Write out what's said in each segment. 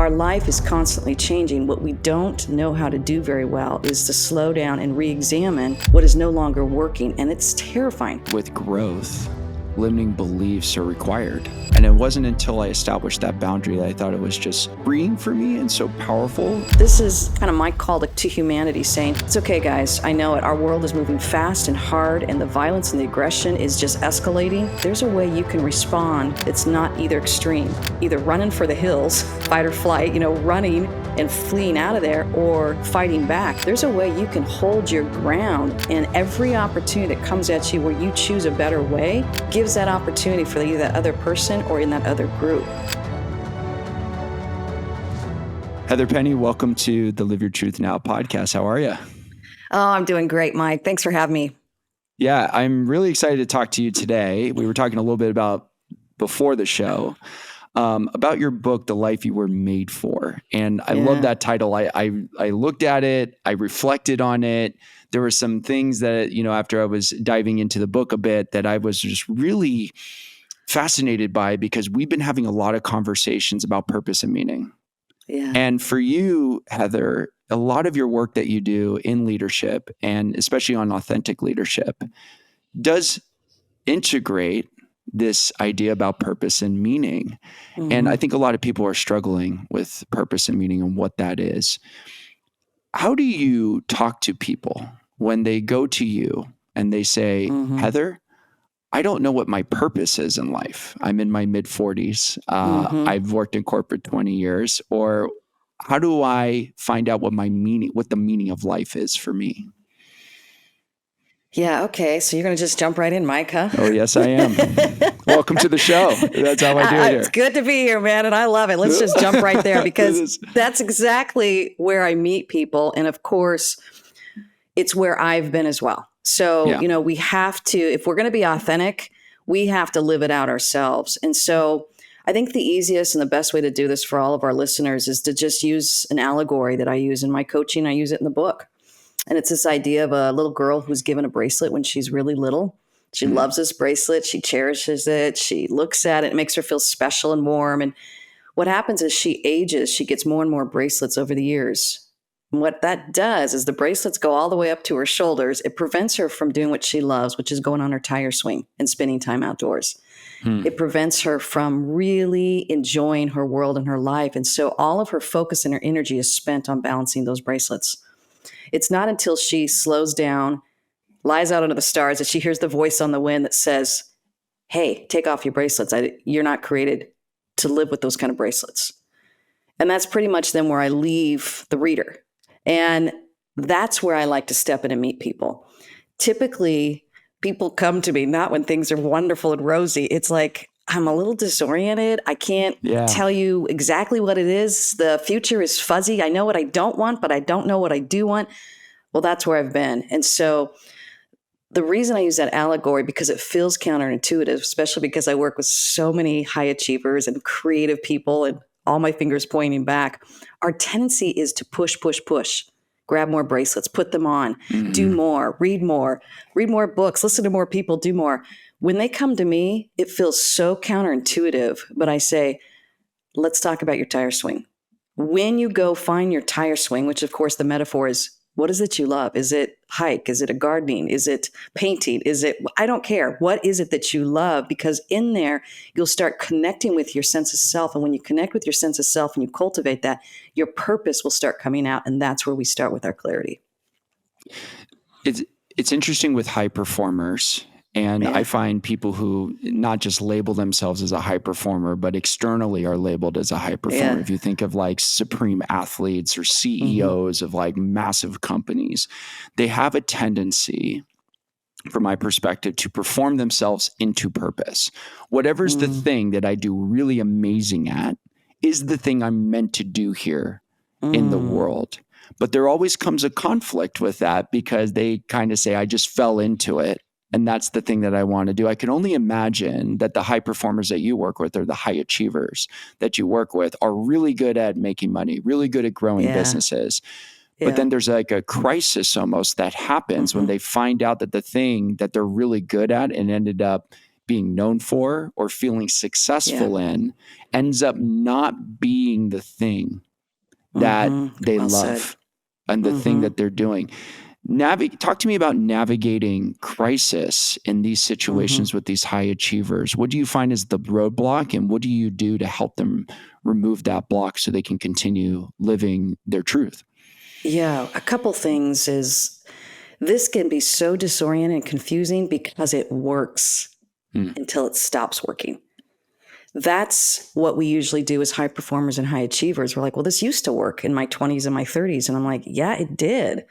Our life is constantly changing. What we don't know how to do very well is to slow down and re-examine what is no longer working, and it's terrifying. With growth, limiting beliefs are required. And it wasn't until I established that boundary that I thought it was just freeing for me and so powerful. This is kind of my call to humanity, saying, it's okay, guys. I know it. Our world is moving fast and hard, and the violence and the aggression is just escalating. There's a way you can respond that's not either extreme, either running for the hills, fight or flight, running and fleeing out of there, or fighting back. There's a way you can hold your ground, and every opportunity that comes at you where you choose a better way gives that opportunity for either that other person or in that other group. Heather Penny, welcome to the Live Your Truth Now podcast. How are you? Oh, I'm doing great, Mike. Thanks for having me. Yeah, I'm really excited to talk to you today. We were talking a little bit about before the show about your book, The Life You Were Made For. And I love that title. I looked at it, I reflected on it. There were some things that, after I was diving into the book a bit, that I was just really fascinated by, because we've been having a lot of conversations about purpose and meaning. Yeah. And for you, Heather, a lot of your work that you do in leadership, and especially on authentic leadership, does integrate this idea about purpose and meaning. Mm-hmm. And I think a lot of people are struggling with purpose and meaning and what that is. How do you talk to people when they go to you and they say, Heather, I don't know what my purpose is in life. I'm in my mid-40s. I've worked in corporate 20 years. Or how do I find out what the meaning of life is for me? Yeah, okay. So you're going to just jump right in, Mike, huh? Oh, yes, I am. Welcome to the show. That's how I do it here. It's good to be here, man, and I love it. Let's just jump right there, because that's exactly where I meet people. And of course, it's where I've been as well. So, we have to, if we're going to be authentic, we have to live it out ourselves. And so I think the easiest and the best way to do this for all of our listeners is to just use an allegory that I use in my coaching. I use it in the book. And it's this idea of a little girl who's given a bracelet when she's really little. She loves this bracelet. She cherishes it. She looks at it. It makes her feel special and warm. And what happens is she ages. She gets more and more bracelets over the years. And what that does is the bracelets go all the way up to her shoulders. It prevents her from doing what she loves, which is going on her tire swing and spending time outdoors. It prevents her from really enjoying her world and her life. And so all of her focus and her energy is spent on balancing those bracelets. It's not until she slows down, lies out under the stars, that she hears the voice on the wind that says, hey, take off your bracelets. You're not created to live with those kind of bracelets. And that's pretty much then where I leave the reader. And that's where I like to step in and meet people. Typically, people come to me not when things are wonderful and rosy. It's like, I'm a little disoriented. I can't tell you exactly what it is. The future is fuzzy. I know what I don't want, but I don't know what I do want. Well, that's where I've been. And so the reason I use that allegory, because it feels counterintuitive, especially because I work with so many high achievers and creative people and all my fingers pointing back. Our tendency is to push, grab more bracelets, put them on, do more, read more books, listen to more people, do more. When they come to me, it feels so counterintuitive, but I say, let's talk about your tire swing. When you go find your tire swing, which of course the metaphor is, what is it you love? Is it hike? Is it a gardening? Is it painting? I don't care. What is it that you love? Because in there, you'll start connecting with your sense of self. And when you connect with your sense of self and you cultivate that, your purpose will start coming out. And that's where we start with our clarity. It's interesting with high performers. And I find people who not just label themselves as a high performer, but externally are labeled as a high performer. If you think of like supreme athletes or CEOs of like massive companies, they have a tendency, from my perspective, to perform themselves into purpose. Whatever's the thing that I do really amazing at is the thing I'm meant to do here in the world. But there always comes a conflict with that, because they kind of say, I just fell into it. And that's the thing that I want to do. I can only imagine that the high performers that you work with, or the high achievers that you work with, are really good at making money, really good at growing businesses. But then there's like a crisis almost that happens when they find out that the thing that they're really good at and ended up being known for or feeling successful in ends up not being the thing that they Well love said. and the thing that they're doing. Talk to me about navigating crisis in these situations with these high achievers. What do you find is the roadblock, and what do you do to help them remove that block so they can continue living their truth? Yeah, a couple things is this can be so disorienting and confusing because it works until it stops working. That's what we usually do as high performers and high achievers. We're like, well, this used to work in my 20s and my 30s. And I'm like, yeah, it did.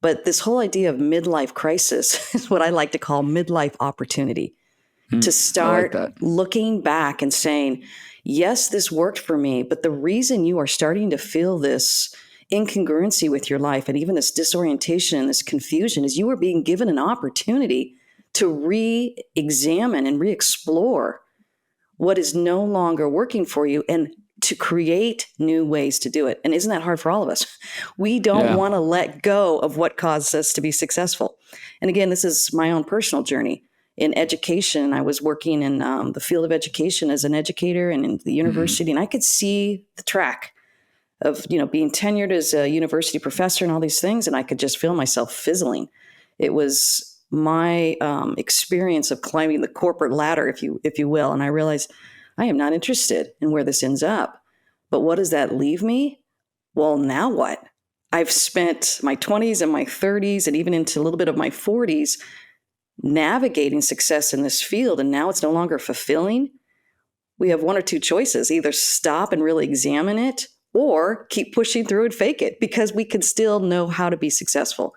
But this whole idea of midlife crisis is what I like to call midlife opportunity. To I like start that. looking back and saying, yes, this worked for me, but the reason you are starting to feel this incongruency with your life and even this disorientation and this confusion is you are being given an opportunity to re-examine and re-explore what is no longer working for you and to create new ways to do it. And isn't that hard for all of us? We don't want to let go of what caused us to be successful. And again, this is my own personal journey. In education, I was working in the field of education as an educator and in the university, and I could see the track of being tenured as a university professor and all these things, and I could just feel myself fizzling. It was my experience of climbing the corporate ladder, if you will, and I realized I am not interested in where this ends up. But what does that leave me? Well, now what? I've spent my 20s and my 30s and even into a little bit of my 40s navigating success in this field, and now it's no longer fulfilling. We have one or two choices: either stop and really examine it or keep pushing through and fake it, because we can still know how to be successful.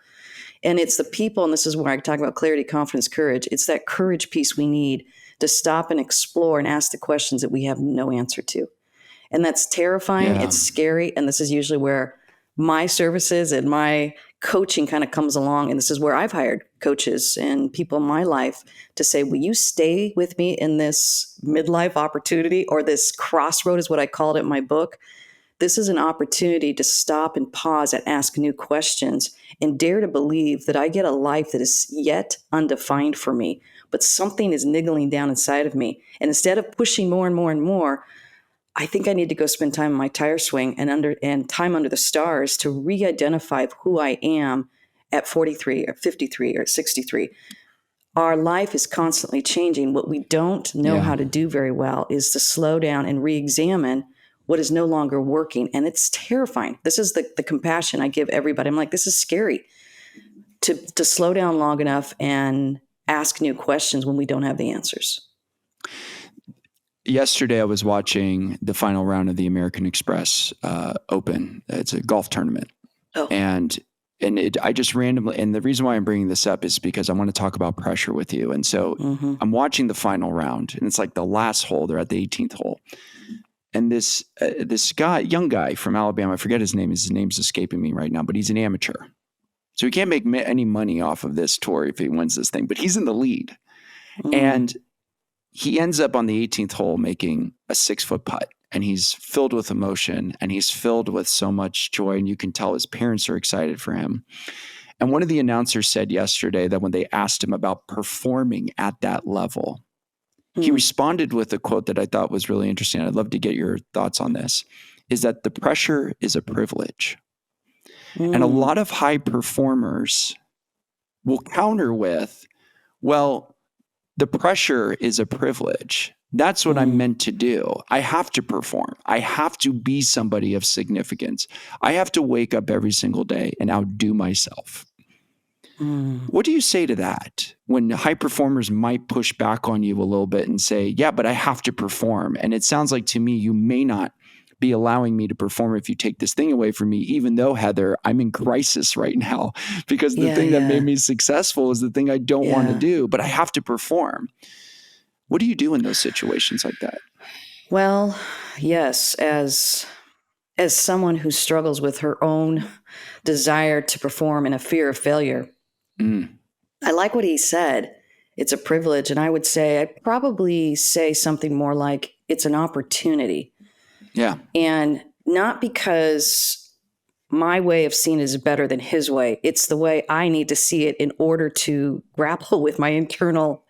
And it's the people, and this is where I talk about clarity, confidence, courage. It's that courage piece we need to stop and explore and ask the questions that we have no answer to. And that's terrifying. It's scary. And this is usually where my services and my coaching kind of comes along. And this is where I've hired coaches and people in my life to say, will you stay with me in this midlife opportunity, or this crossroad is what I called it in my book. This is an opportunity to stop and pause and ask new questions and dare to believe that I get a life that is yet undefined for me, but something is niggling down inside of me. And instead of pushing more and more and more, I think I need to go spend time on my tire swing and time under the stars to re-identify who I am at 43 or 53 or 63. Our life is constantly changing. What we don't know how to do very well is to slow down and re-examine what is no longer working. And it's terrifying. This is the compassion I give everybody. I'm like, this is scary to slow down long enough and ask new questions when we don't have the answers. Yesterday, I was watching the final round of the American Express Open. It's a golf tournament. And I just randomly, and the reason why I'm bringing this up is because I want to talk about pressure with you. And so I'm watching the final round, and it's like the last hole. They're at the 18th hole. And this guy, young guy from Alabama, I forget his name. His name's escaping me right now, but he's an amateur. So he can't make any money off of this tour if he wins this thing, but he's in the lead. And he ends up on the 18th hole making a 6-foot putt, and he's filled with emotion and he's filled with so much joy. And you can tell his parents are excited for him. And one of the announcers said yesterday that when they asked him about performing at that level, he responded with a quote that I thought was really interesting. I'd love to get your thoughts on this, is that the pressure is a privilege. And a lot of high performers will counter with, well, the pressure is a privilege. That's what I'm meant to do. I have to perform. I have to be somebody of significance. I have to wake up every single day and outdo myself. What do you say to that when high performers might push back on you a little bit and say, yeah, but I have to perform? And it sounds like to me, you may not be allowing me to perform if you take this thing away from me, even though, Heather, I'm in crisis right now because the thing that made me successful is the thing I don't want to do, but I have to perform. What do you do in those situations like that? Well, yes, as someone who struggles with her own desire to perform and a fear of failure, I like what he said. It's a privilege. And I would say, I'd probably say something more like it's an opportunity. Yeah. And not because my way of seeing it is better than his way. It's the way I need to see it in order to grapple with my internal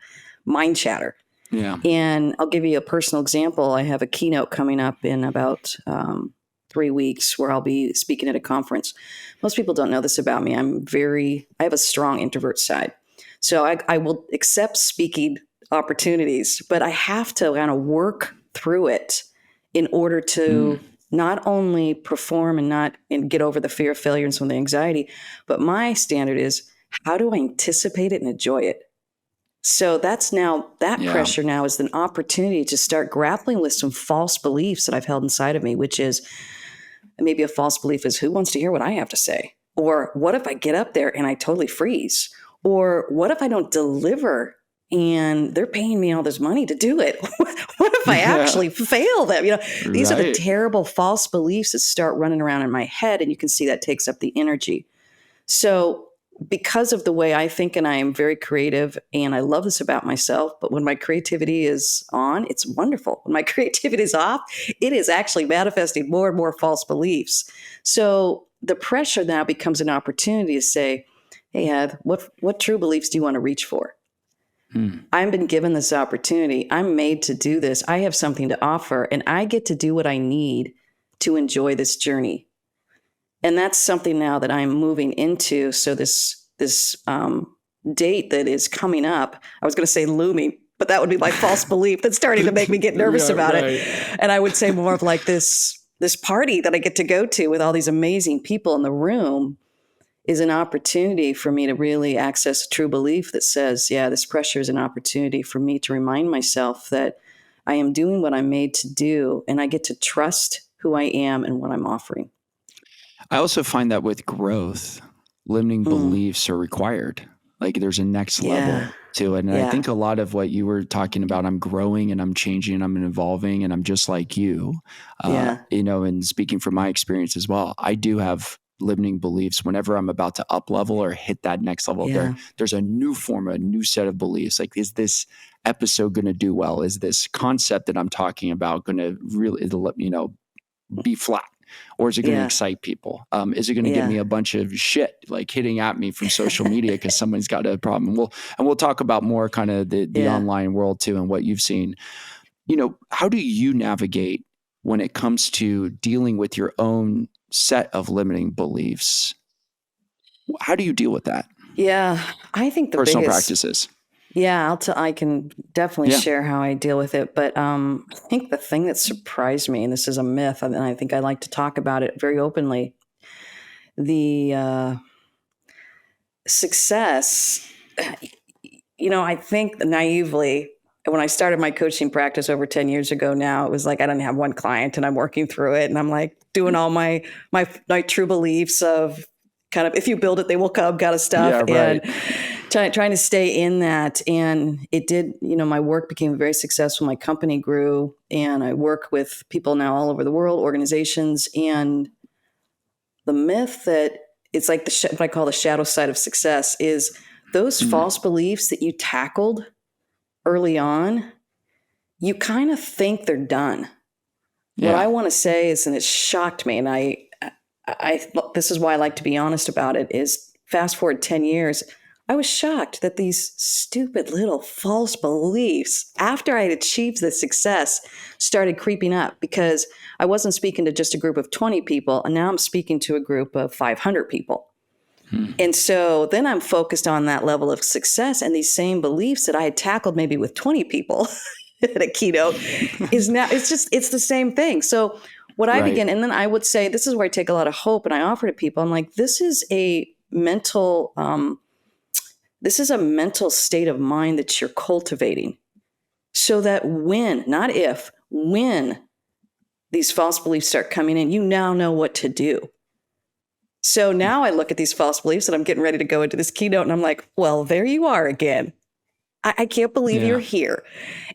mind chatter. Yeah. And I'll give you a personal example. I have a keynote coming up in about 3 weeks where I'll be speaking at a conference. Most people don't know this about me. I have a strong introvert side. So I will accept speaking opportunities, but I have to kind of work through it in order to not only perform and get over the fear of failure and some of the anxiety, but my standard is, how do I anticipate it and enjoy it? So that pressure now is an opportunity to start grappling with some false beliefs that I've held inside of me, which is maybe a false belief is, who wants to hear what I have to say? Or what if I get up there and I totally freeze? Or what if I don't deliver and they're paying me all this money to do it? What if I actually fail them? These are the terrible false beliefs that start running around in my head, and you can see that takes up the energy. So because of the way I think, and I am very creative, and I love this about myself, but when my creativity is on, it's wonderful. When my creativity is off, it is actually manifesting more and more false beliefs. So the pressure now becomes an opportunity to say, hey, Heath, what true beliefs do you want to reach for? I've been given this opportunity. I'm made to do this. I have something to offer, and I get to do what I need to enjoy this journey. And that's something now that I'm moving into. So this date that is coming up, I was going to say looming, but that would be my false belief that's starting to make me get nervous about it. And I would say more of like this party that I get to go to with all these amazing people in the room is an opportunity for me to really access a true belief that says, yeah, this pressure is an opportunity for me to remind myself that I am doing what I'm made to do, and I get to trust who I am and what I'm offering. I also find that with growth, limiting beliefs are required. Like there's a next level to it. And I think a lot of what you were talking about, I'm growing and I'm changing and I'm evolving and I'm just like you, and speaking from my experience as well, I do have limiting beliefs whenever I'm about to up level or hit that next level. There's a new form, a new set of beliefs. Like, is this episode going to do well? Is this concept that I'm talking about going to really, be flat? Or is it going to excite people? Is it going to give me a bunch of shit like hitting at me from social media because somebody's got a problem? We'll talk about more kind of the online world too and what you've seen. How do you navigate when it comes to dealing with your own set of limiting beliefs? How do you deal with that? Yeah, I think the personal biggest practices. Yeah, I can definitely share how I deal with it. But I think the thing that surprised me, and this is a myth, and I think I like to talk about it very openly, the success, I think naively, when I started my coaching practice over 10 years ago now, it was like I didn't have one client and I'm working through it. And I'm like doing all my true beliefs of kind of, if you build it, they will come kind of stuff. Yeah, right. And trying to stay in that. And it did, my work became very successful. My company grew, and I work with people now all over the world, organizations. And the myth that it's like what I call the shadow side of success is those false beliefs that you tackled early on, you kind of think they're done. What I want to say is, and it shocked me, and I this is why I like to be honest about it, is fast forward 10 years, I was shocked that these stupid little false beliefs, after I had achieved the success, started creeping up, because I wasn't speaking to just a group of 20 people, and now I'm speaking to a group of 500 people. And so then I'm focused on that level of success, and these same beliefs that I had tackled maybe with 20 people at a keynote is now, it's the same thing. So what I begin, and then I would say, this is where I take a lot of hope, and I offer to people, I'm like, this is a mental state of mind that you're cultivating, so that when these false beliefs start coming in, you now know what to do. So now I look at these false beliefs and I'm getting ready to go into this keynote, and I'm like, well, there you are again. I can't believe you're here.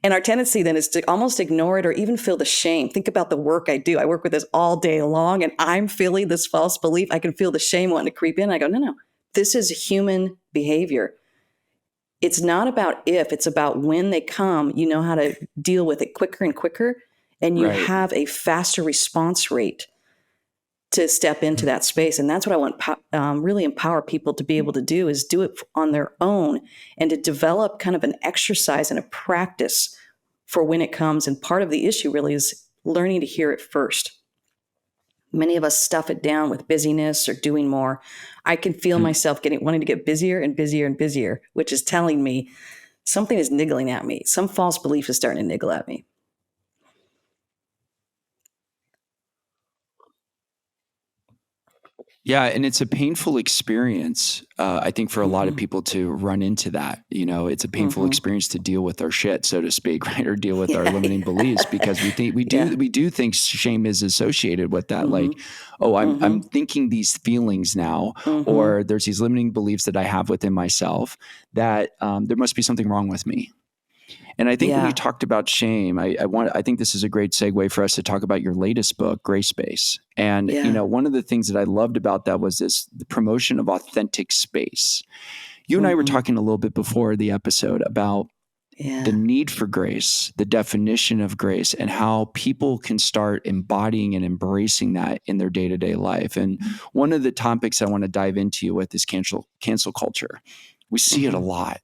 And our tendency then is to almost ignore it or even feel the shame. Think about the work I do. I work with this all day long, and I'm feeling this false belief. I can feel the shame wanting to creep in. I go, no, this is human behavior. It's not about if, it's about when they come, you know how to deal with it quicker and quicker, and you have a faster response rate to step into that space. And that's what I want really empower people to be able to do, is do it on their own, and to develop kind of an exercise and a practice for when it comes. And part of the issue really is learning to hear it first. Many of us stuff it down with busyness or doing more. I can feel myself wanting to get busier and busier and busier, which is telling me something is niggling at me. Some false belief is starting to niggle at me. Yeah, and it's a painful experience, I think, for a lot of people to run into that. It's a painful experience to deal with our shit, so to speak, right? Or deal with our limiting beliefs, because we do think shame is associated with that. Like, oh, I'm thinking these feelings now, or there's these limiting beliefs that I have within myself that there must be something wrong with me. And I think when you talked about shame, I think this is a great segue for us to talk about your latest book, Gray Space. And one of the things that I loved about that was the promotion of authentic space. You and I were talking a little bit before the episode about the need for grace, the definition of grace, and how people can start embodying and embracing that in their day-to-day life. And one of the topics I want to dive into with is cancel culture. We see it a lot.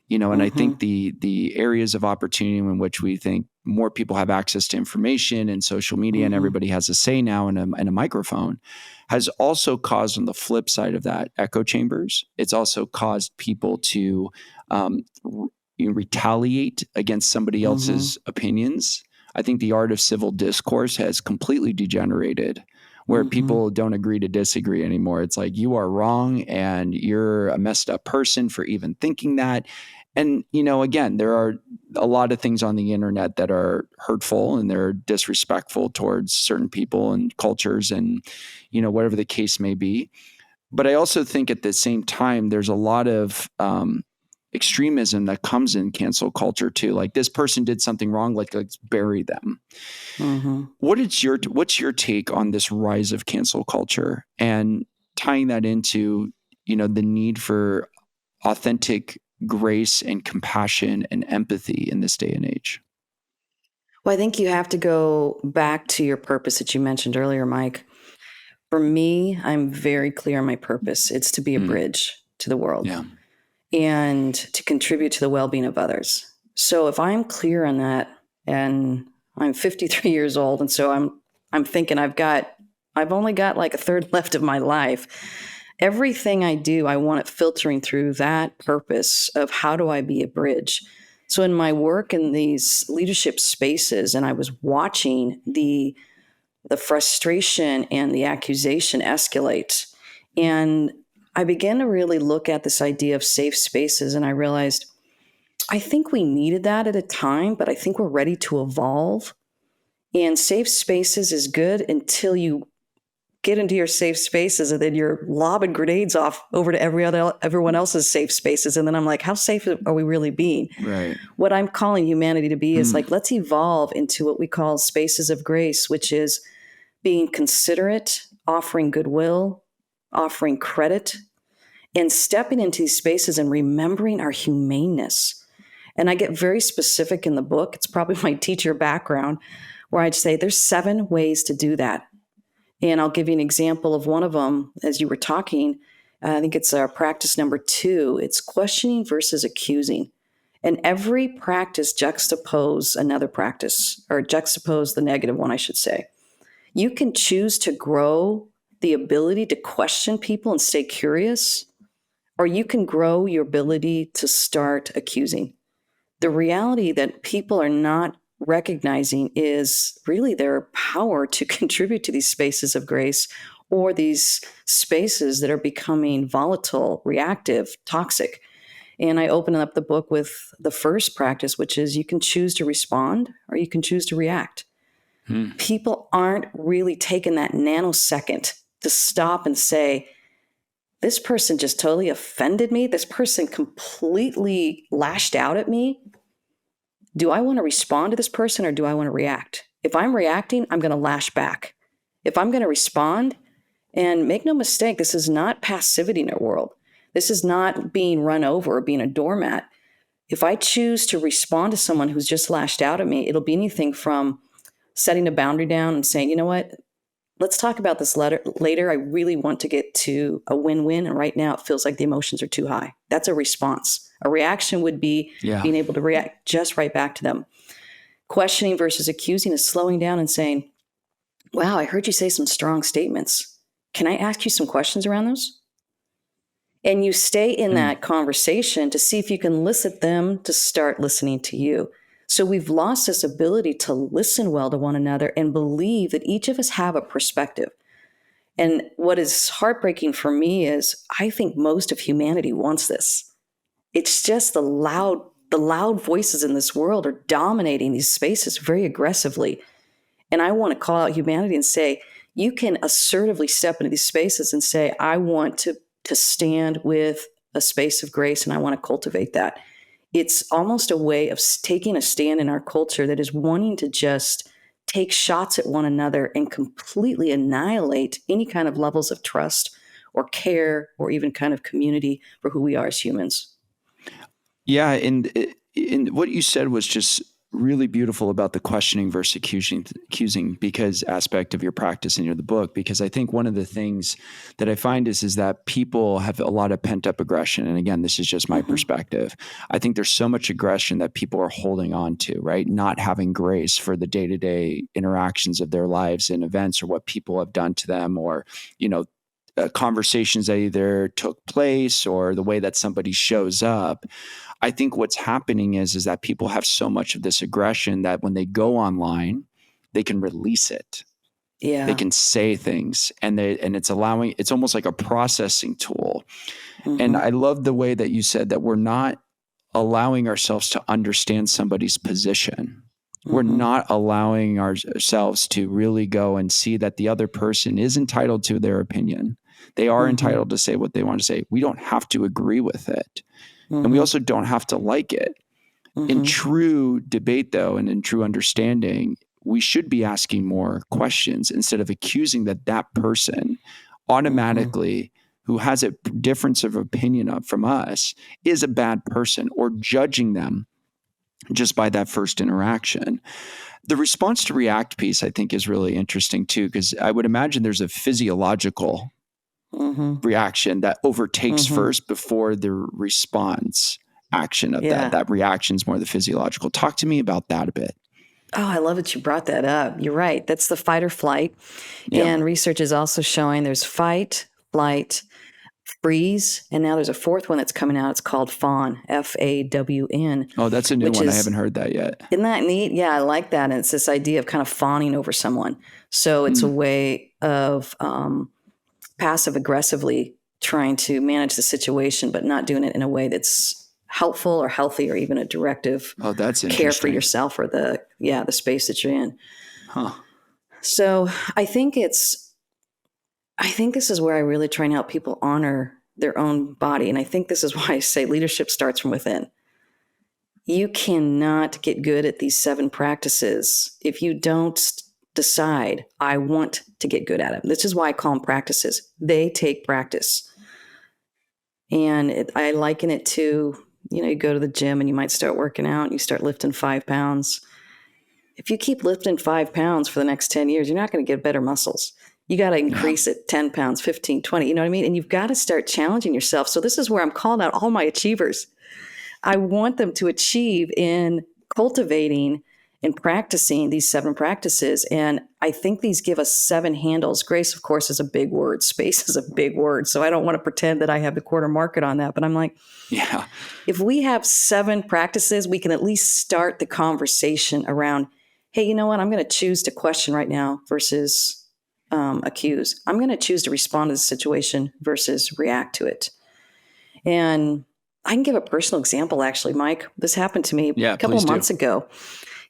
And I think the areas of opportunity in which we think more people have access to information and social media and everybody has a say now and a microphone has also caused, on the flip side of that, echo chambers. It's also caused people to retaliate against somebody else's opinions. I think the art of civil discourse has completely degenerated, where people don't agree to disagree anymore. It's like, you are wrong and you're a messed up person for even thinking that. And, again, there are a lot of things on the internet that are hurtful and they're disrespectful towards certain people and cultures and, whatever the case may be. But I also think at the same time, there's a lot of extremism that comes in cancel culture too. Like, this person did something wrong, let's bury them. What's your take on this rise of cancel culture and tying that into, the need for authentic grace and compassion and empathy in this day and age? Well, I think you have to go back to your purpose that you mentioned earlier, Mike. For me, I'm very clear on my purpose. It's to be a bridge to the world and to contribute to the well-being of others. So if I'm clear on that, and I'm 53 years old, and so I'm thinking I've only got like a third left of my life. Everything I do, I want it filtering through that purpose of how do I be a bridge. So in my work in these leadership spaces, and I was watching the frustration and the accusation escalate, and I began to really look at this idea of safe spaces, and I realized I think we needed that at a time, but I think we're ready to evolve. And safe spaces is good until you get into your safe spaces, and then you're lobbing grenades off over to everyone else's safe spaces. And then I'm like, how safe are we really being? Right. What I'm calling humanity to be is like, let's evolve into what we call spaces of grace, which is being considerate, offering goodwill, offering credit, and stepping into these spaces and remembering our humaneness. And I get very specific in the book. It's probably my teacher background, where I'd say there's 7 ways to do that. And I'll give you an example of one of them as you were talking. I think it's practice number 2. It's questioning versus accusing. And every practice juxtapose another practice, or juxtapose the negative one, I should say. You can choose to grow the ability to question people and stay curious, or you can grow your ability to start accusing. The reality that people are not recognizing is really their power to contribute to these spaces of grace, or these spaces that are becoming volatile, reactive, toxic. And I open up the book with the first practice, which is you can choose to respond or you can choose to react. People aren't really taking that nanosecond to stop and say, this person just totally offended me. This person completely lashed out at me. Do I want to respond to this person or do I want to react? If I'm reacting, I'm going to lash back. If I'm going to respond, and make no mistake, this is not passivity in our world. This is not being run over or being a doormat. If I choose to respond to someone who's just lashed out at me, it'll be anything from setting a boundary down and saying, you know what, let's talk about this later. I really want to get to a win-win. And right now it feels like the emotions are too high. That's a response. A reaction would be being able to react just right back to them. Questioning versus accusing is slowing down and saying, wow, I heard you say some strong statements. Can I ask you some questions around those? And you stay in that conversation to see if you can elicit them to start listening to you. So we've lost this ability to listen well to one another and believe that each of us have a perspective. And what is heartbreaking for me is I think most of humanity wants this. It's just the loud voices in this world are dominating these spaces very aggressively. And I want to call out humanity and say, you can assertively step into these spaces and say, I want to stand with a space of grace and I want to cultivate that. It's almost a way of taking a stand in our culture that is wanting to just take shots at one another and completely annihilate any kind of levels of trust or care or even kind of community for who we are as humans. Yeah. And what you said was just really beautiful about the questioning versus accusing because aspect of your practice in the book, because I think one of the things that I find is that people have a lot of pent up aggression. And again, this is just my perspective. I think there's so much aggression that people are holding on to, right? Not having grace for the day-to-day interactions of their lives and events or what people have done to them or, conversations that either took place or the way that somebody shows up. I think what's happening is that people have so much of this aggression that when they go online, they can release it. Yeah. They can say things and it's almost like a processing tool. And I love the way that you said that we're not allowing ourselves to understand somebody's position. We're not allowing ourselves to really go and see that the other person is entitled to their opinion. They are entitled to say what they want to say. We don't have to agree with it. And we also don't have to like it. In true debate, though, and in true understanding, we should be asking more questions instead of accusing that person automatically who has a difference of opinion from us is a bad person or judging them just by that first interaction. The response to react piece, I think, is really interesting, too, because I would imagine there's a physiological reaction that overtakes first before the response action of that. That reaction is more the physiological. Talk to me about that a bit. Oh, I love that you brought that up. You're right. That's the fight or flight. Yeah. And research is also showing there's fight, flight, freeze, and now there's a fourth one that's coming out. It's called fawn, FAWN. Oh, that's a new one. I haven't heard that yet. Isn't that neat? Yeah, I like that. And it's this idea of kind of fawning over someone. So it's a way of passive aggressively trying to manage the situation, but not doing it in a way that's helpful or healthy or even a directive care for yourself or the space that you're in. So I think this is where I really try and help people honor their own body. And I think this is why I say leadership starts from within. You cannot get good at these 7 practices if you don't decide, I want to get good at them. This is why I call them practices. They take practice. And I liken it to, you go to the gym and you might start working out and you start lifting 5 pounds. If you keep lifting 5 pounds for the next 10 years, you're not going to get better muscles. You got to increase it 10 pounds, 15, 20, you know what I mean? And you've got to start challenging yourself. So this is where I'm calling out all my achievers. I want them to achieve in cultivating and practicing these 7 practices. And I think these give us 7 handles. Grace, of course, is a big word. Space is a big word. So I don't want to pretend that I have the quarter market on that. But I'm like, if we have 7 practices, we can at least start the conversation around, hey, you know what? I'm going to choose to question right now versus accuse. I'm going to choose to respond to the situation versus react to it. And I can give a personal example, actually, Mike. This happened to me a couple of months ago.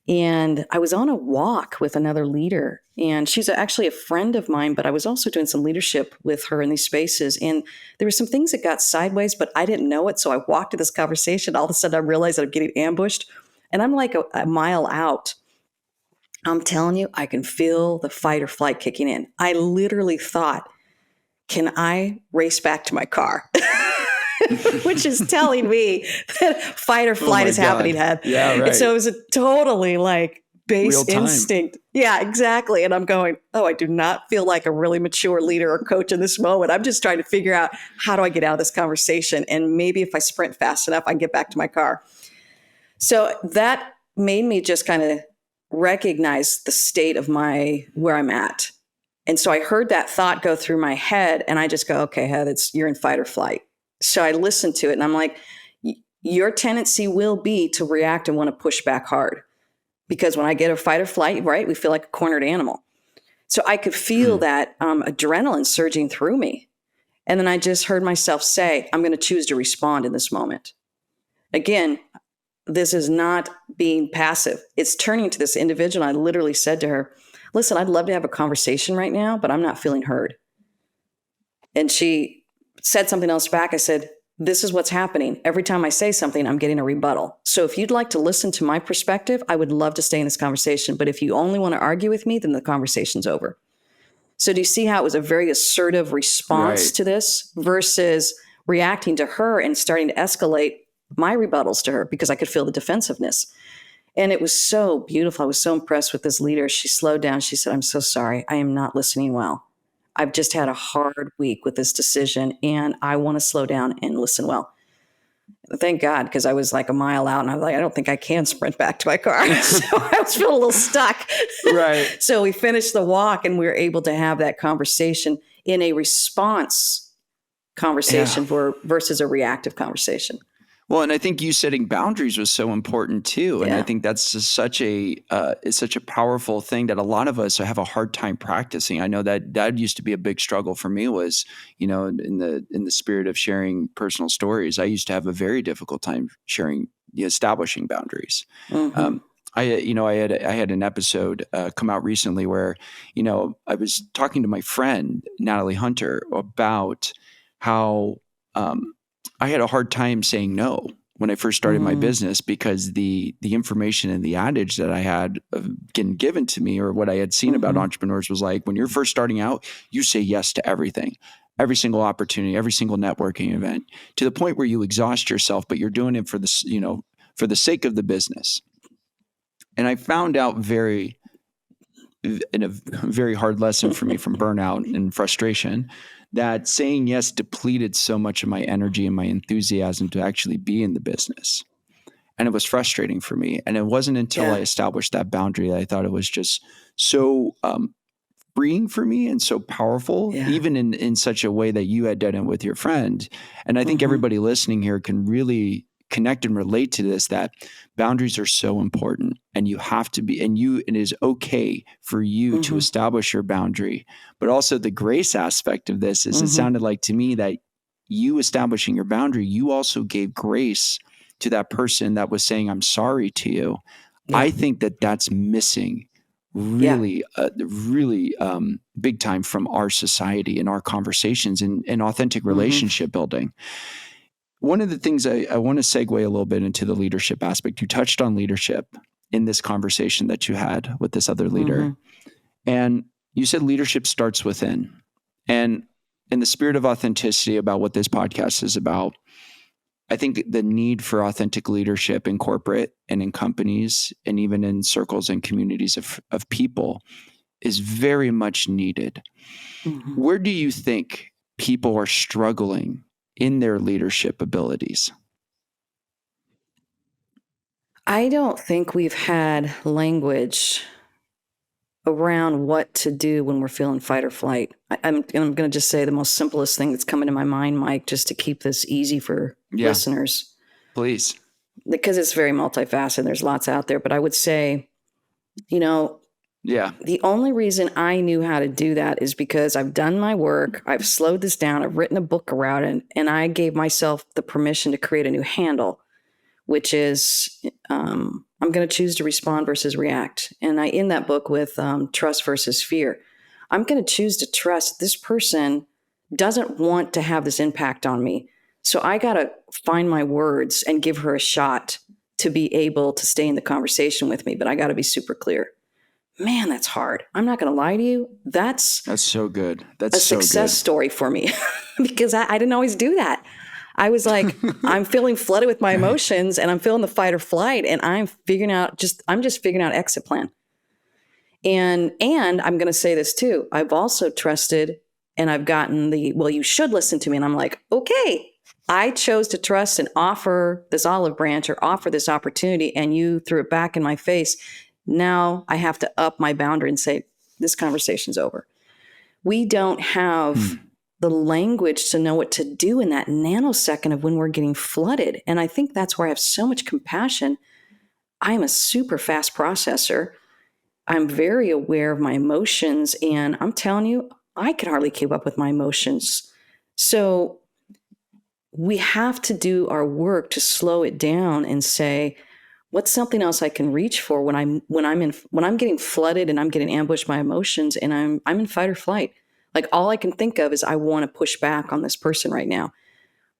And I was on a walk with another leader, and she's actually a friend of mine, but I was also doing some leadership with her in these spaces. And there were some things that got sideways, but I didn't know it. So I walked to this conversation. All of a sudden, I realized that I'm getting ambushed, and I'm like a mile out. I'm telling you, I can feel the fight or flight kicking in. I literally thought, can I race back to my car? Which is telling me that fight or flight is happening. Yeah, right. And so it was a totally like base instinct. Yeah, exactly. And I'm going, I do not feel like a really mature leader or coach in this moment. I'm just trying to figure out, how do I get out of this conversation? And maybe if I sprint fast enough, I can get back to my car. So that made me just kind of recognize the state of where I'm at. And so I heard that thought go through my head, and I just go, okay, Heather, you're in fight or flight. So I listened to it, and I'm like, your tendency will be to react and want to push back hard. Because when I get a fight or flight, right, we feel like a cornered animal. So I could feel that adrenaline surging through me. And then I just heard myself say, I'm going to choose to respond in this moment. Again, this is not being passive. It's turning to this individual. I literally said to her, listen, I'd love to have a conversation right now, but I'm not feeling heard. And she said something else back. I said, this is what's happening. Every time I say something, I'm getting a rebuttal. So if you'd like to listen to my perspective, I would love to stay in this conversation. But if you only want to argue with me, then the conversation's over. So do you see how it was a very assertive response to this versus reacting to her and starting to escalate my rebuttals to her because I could feel the defensiveness. And it was so beautiful. I was so impressed with this leader. She slowed down. She said, I'm so sorry. I am not listening well. I've just had a hard week with this decision, and I want to slow down and listen well. Thank God, because I was like a mile out, and I was like, I don't think I can sprint back to my car. So I was feeling a little stuck. Right. So we finished the walk, and we were able to have that conversation in a response conversation versus a reactive conversation. Well, and I think you setting boundaries was so important too. And I think that's just such a powerful thing that a lot of us have a hard time practicing. I know that used to be a big struggle for me was, in the spirit of sharing personal stories, I used to have a very difficult time establishing boundaries. Mm-hmm. I had an episode come out recently where, I was talking to my friend, Natalie Hunter, about how, I had a hard time saying no when I first started my business because the information and the adage that I had getting given to me or what I had seen about entrepreneurs was like, when you're first starting out, you say yes to everything, every single opportunity, every single networking event, to the point where you exhaust yourself, but you're doing it for the sake of the business. And I found out in a very hard lesson for me from burnout and frustration that saying yes depleted so much of my energy and my enthusiasm to actually be in the business. And it was frustrating for me. And it wasn't until I established that boundary that I thought it was just so freeing for me and so powerful, even in such a way that you had done it with your friend. And I think everybody listening here can really connect and relate to this, that boundaries are so important and you have to be, it is okay for you to establish your boundary. But also the grace aspect of this is it sounded like to me that you establishing your boundary, you also gave grace to that person that was saying, I'm sorry to you. Yeah. I think that that's missing really big time from our society and our conversations and authentic relationship building. One of the things I want to segue a little bit into the leadership aspect. You touched on leadership in this conversation that you had with this other leader. And you said leadership starts within. And in the spirit of authenticity about what this podcast is about, I think the need for authentic leadership in corporate and in companies and even in circles and communities of people is very much needed. Where do you think people are struggling in their leadership abilities? I don't think we've had language around what to do when we're feeling fight or flight. I'm going to just say the most simplest thing that's coming to my mind, Mike, just to keep this easy for listeners. Please. Because it's very multifaceted. There's lots out there. But I would say, the only reason I knew how to do that is because I've done my work. I've slowed this down. I've written a book around it. And I gave myself the permission to create a new handle, which is I'm going to choose to respond versus react. And I end that book with trust versus fear. I'm going to choose to trust this person doesn't want to have this impact on me. So I got to find my words and give her a shot to be able to stay in the conversation with me. But I got to be super clear. Man, that's hard. I'm not going to lie to you. That's so good. That's a success story for me because I didn't always do that. I was like, I'm feeling flooded with my emotions and I'm feeling the fight or flight and I'm just figuring out exit plan. And I'm going to say this too. I've also trusted and I've gotten you should listen to me. And I'm like, okay, I chose to trust and offer this olive branch or offer this opportunity. And you threw it back in my face. Now I have to up my boundary and say, this conversation's over. We don't have the language to know what to do in that nanosecond of when we're getting flooded. And I think that's where I have so much compassion. I am a super fast processor. I'm very aware of my emotions. And I'm telling you, I can hardly keep up with my emotions. So we have to do our work to slow it down and say, what's something else I can reach for when I'm getting flooded and I'm getting ambushed by emotions and I'm in fight or flight. Like all I can think of is I want to push back on this person right now.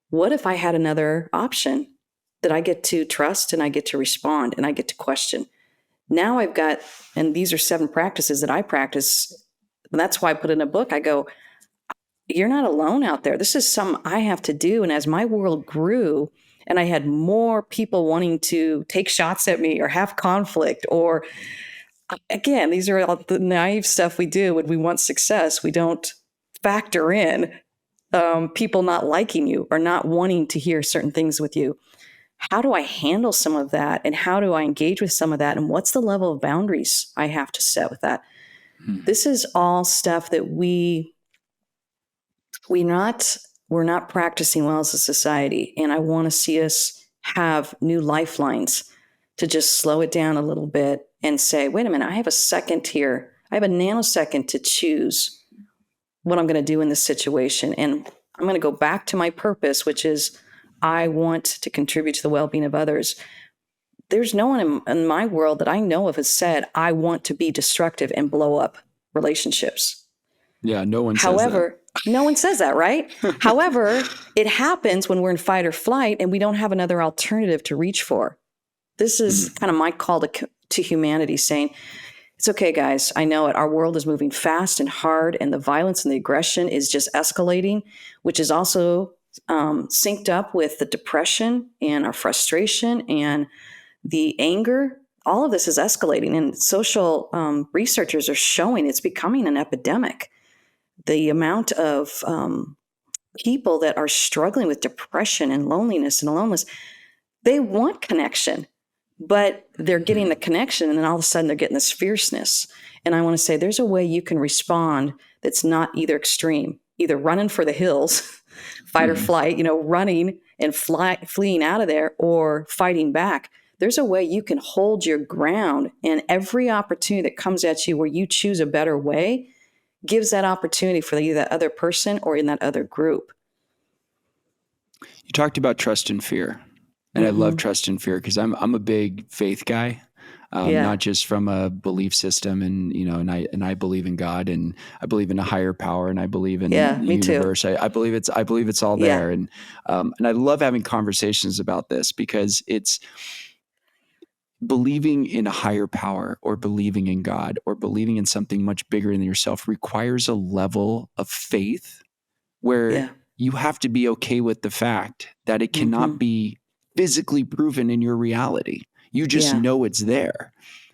What if I had another option that I get to trust and I get to respond and I get to question? Now I've got, and these are 7 practices that I practice. And that's why I put in a book. I go, you're not alone out there. This is something I have to do. And as my world grew and I had more people wanting to take shots at me or have conflict, or again, these are all the naive stuff we do when we want success. We don't factor in people not liking you or not wanting to hear certain things with you. How do I handle some of that? And how do I engage with some of that? And what's the level of boundaries I have to set with that? This is all stuff that we're not practicing well as a society. And I want to see us have new lifelines to just slow it down a little bit and say, wait a minute, I have a second here. I have a nanosecond to choose what I'm going to do in this situation. And I'm going to go back to my purpose, which is I want to contribute to the well-being of others. There's no one in my world that I know of has said, I want to be destructive and blow up relationships. Yeah, no one says that. However, no one says that, right? However, it happens when we're in fight or flight and we don't have another alternative to reach for. This is kind of my call to humanity, saying, it's okay, guys. I know it. Our world is moving fast and hard, and the violence and the aggression is just escalating, which is also synced up with the depression and our frustration and the anger. All of this is escalating, and social researchers are showing it's becoming an epidemic. The amount of people that are struggling with depression and loneliness and aloneness, they want connection, but they're getting the connection and then all of a sudden they're getting this fierceness. And I want to say there's a way you can respond that's not either extreme, either running for the hills, fight or flight, running and fleeing out of there, or fighting back. There's a way you can hold your ground, and every opportunity that comes at you where you choose a better way gives that opportunity for either that other person or in that other group. You talked about trust and fear. And I love trust and fear because I'm a big faith guy, not just from a belief system, and I believe in God, and I believe in a higher power, and I believe in the universe. I believe it's all there, and I love having conversations about this because it's believing in a higher power or believing in God or believing in something much bigger than yourself requires a level of faith where you have to be okay with the fact that it cannot be physically proven in your reality. You just know it's there.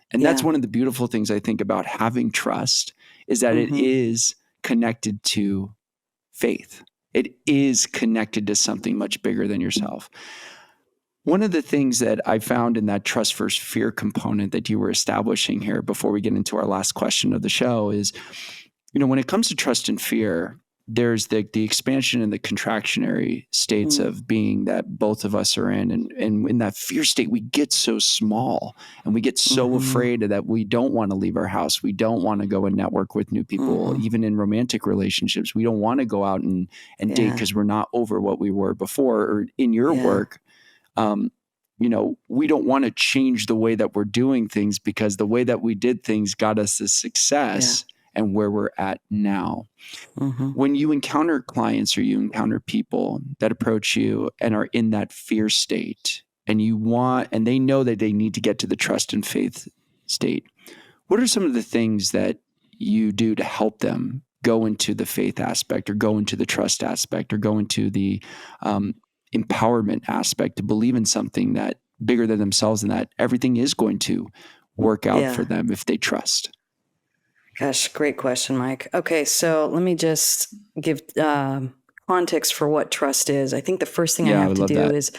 And that's one of the beautiful things I think about having trust is that it is connected to faith. It is connected to something much bigger than yourself. One of the things that I found in that trust versus fear component that you were establishing here before we get into our last question of the show is, when it comes to trust and fear, there's the expansion and the contractionary states of being that both of us are in. And in that fear state, we get so small and we get so afraid that we don't want to leave our house. We don't want to go and network with new people, even in romantic relationships. We don't want to go out and date because we're not over what we were before. Or in your work, we don't want to change the way that we're doing things because the way that we did things got us the success and where we're at now. When you encounter clients or you encounter people that approach you and are in that fear state and they know that they need to get to the trust and faith state, what are some of the things that you do to help them go into the faith aspect or go into the trust aspect or go into the empowerment aspect to believe in something that bigger than themselves and that everything is going to work out for them if they trust? Gosh, great question, Mike. Okay, so let me just give context for what trust is. I think the first thing I have to do is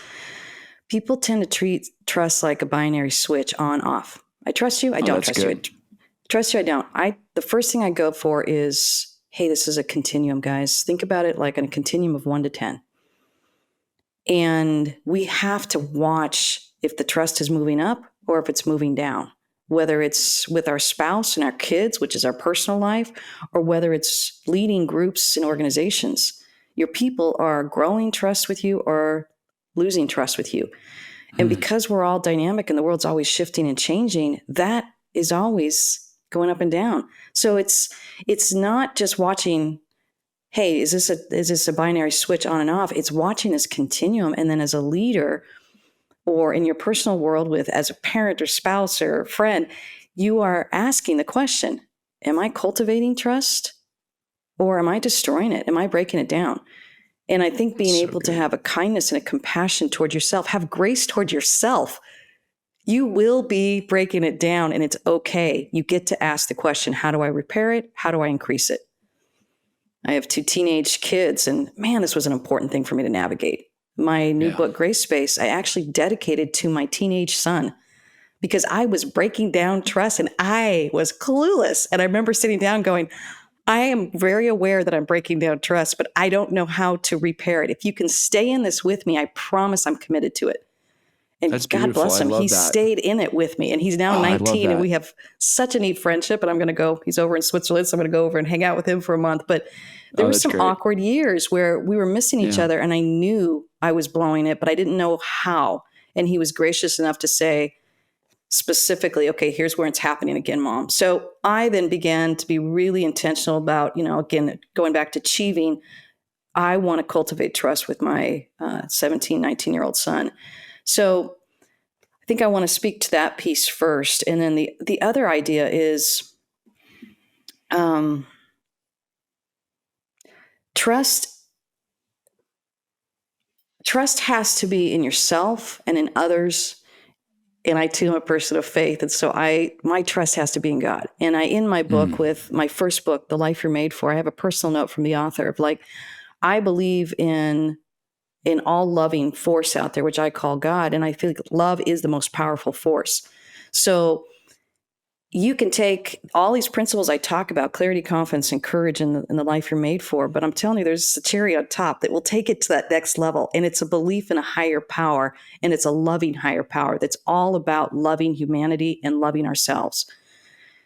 people tend to treat trust like a binary switch on, off. I trust you. I don't trust you. Trust you. I don't. The first thing I go for is, hey, this is a continuum, guys. Think about it like a continuum of 1 to 10. And we have to watch if the trust is moving up or if it's moving down, whether it's with our spouse and our kids, which is our personal life, or whether it's leading groups and organizations. Your people are growing trust with you or losing trust with you. And because we're all dynamic and the world's always shifting and changing, that is always going up and down. So it's not just watching, hey, is this a binary switch on and off? It's watching this continuum. And then as a leader or in your personal world as a parent or spouse or friend, you are asking the question, am I cultivating trust or am I destroying it? Am I breaking it down? And I think being able to have a kindness and a compassion toward yourself, have grace toward yourself, you will be breaking it down and it's okay. You get to ask the question, how do I repair it? How do I increase it? I have 2 teenage kids and man, this was an important thing for me to navigate. My new book, Grace Space, I actually dedicated to my teenage son because I was breaking down trust and I was clueless. And I remember sitting down going, I am very aware that I'm breaking down trust, but I don't know how to repair it. If you can stay in this with me, I promise I'm committed to it. And That's God bless him. He stayed in it with me. And he's now 19 and we have such a neat friendship. And I'm going to go, he's over in Switzerland. So I'm going to go over and hang out with him for a month. But there were some awkward years where we were missing each other and I knew I was blowing it, but I didn't know how. And he was gracious enough to say specifically, okay, here's where it's happening again, Mom. So I then began to be really intentional about, again, going back to achieving. I want to cultivate trust with my 17, 19-year-old son. So I think I want to speak to that piece first. And then the other idea is trust has to be in yourself and in others. And I too am a person of faith. And so my trust has to be in God. And in my book with my first book, The Life You're Made For, I have a personal note from the author of I believe in all loving force out there, which I call God. And I feel like love is the most powerful force. So you can take all these principles I talk about, clarity, confidence, and courage in the life you're made for. But I'm telling you, there's a cherry on top that will take it to that next level. And it's a belief in a higher power. And it's a loving higher power that's all about loving humanity and loving ourselves.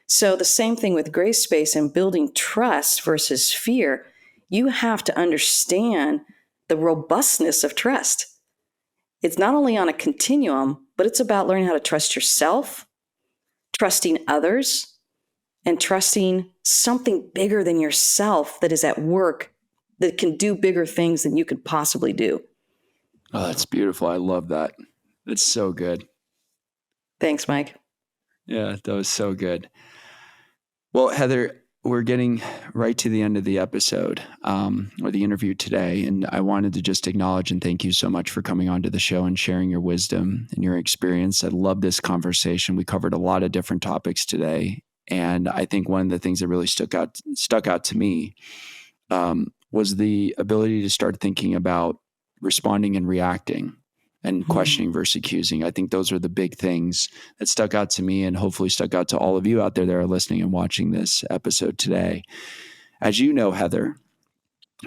So the same thing with Grace Space and building trust versus fear. You have to understand the robustness of trust. It's not only on a continuum, but it's about learning how to trust yourself, trusting others, and trusting something bigger than yourself that is at work that can do bigger things than you could possibly do. Oh, that's beautiful. I love that. It's so good. Thanks, Mike. Yeah, that was so good. Well, Heather, we're getting right to the end of the episode or the interview today. And I wanted to just acknowledge and thank you so much for coming onto the show and sharing your wisdom and your experience. I love this conversation. We covered a lot of different topics today. And I think one of the things that really stuck out to me was the ability to start thinking about responding and reacting and questioning versus accusing. I think those are the big things that stuck out to me and hopefully stuck out to all of you out there that are listening and watching this episode today. As you know, Heather,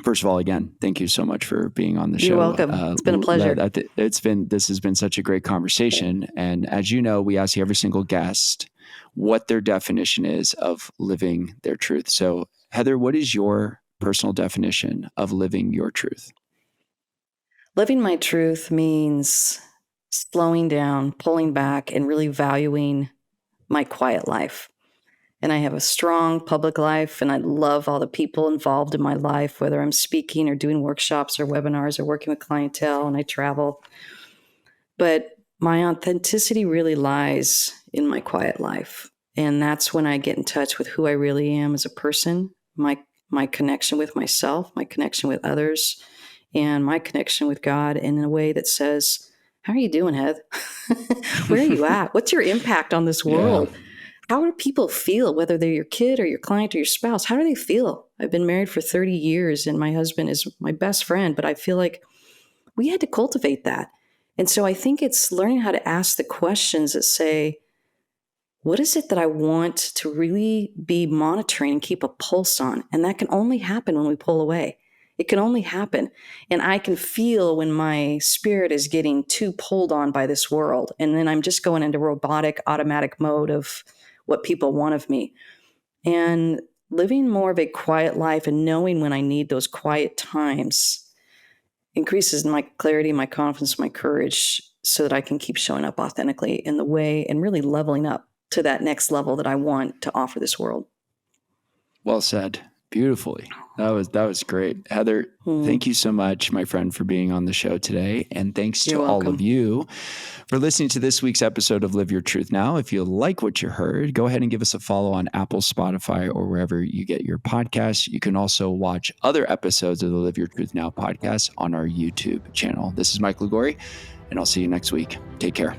first of all, again, thank you so much for being on the show. You're welcome. It's been a pleasure. This has been such a great conversation. And as you know, we ask every single guest what their definition is of living their truth. So Heather, what is your personal definition of living your truth? Living my truth means slowing down, pulling back, and really valuing my quiet life. And I have a strong public life, and I love all the people involved in my life, whether I'm speaking or doing workshops or webinars or working with clientele, and I travel. But my authenticity really lies in my quiet life. And that's when I get in touch with who I really am as a person, my connection with myself, my connection with others, and my connection with God in a way that says, how are you doing, Heath? Where are you at? What's your impact on this world? Yeah. How do people feel, whether they're your kid or your client or your spouse? How do they feel? I've been married for 30 years and my husband is my best friend, but I feel like we had to cultivate that. And so I think it's learning how to ask the questions that say, what is it that I want to really be monitoring and keep a pulse on? And that can only happen when we pull away. It can only happen. And I can feel when my spirit is getting too pulled on by this world. And then I'm just going into robotic, automatic mode of what people want of me. And living more of a quiet life and knowing when I need those quiet times increases my clarity, my confidence, my courage, so that I can keep showing up authentically in the way and really leveling up to that next level that I want to offer this world. Well said. Beautifully. That was great. Heather, thank you so much, my friend, for being on the show today. And thanks to all of you for listening to this week's episode of Live Your Truth Now. If you like what you heard, go ahead and give us a follow on Apple, Spotify, or wherever you get your podcasts. You can also watch other episodes of the Live Your Truth Now podcast on our YouTube channel. This is Mike Liguori, and I'll see you next week. Take care.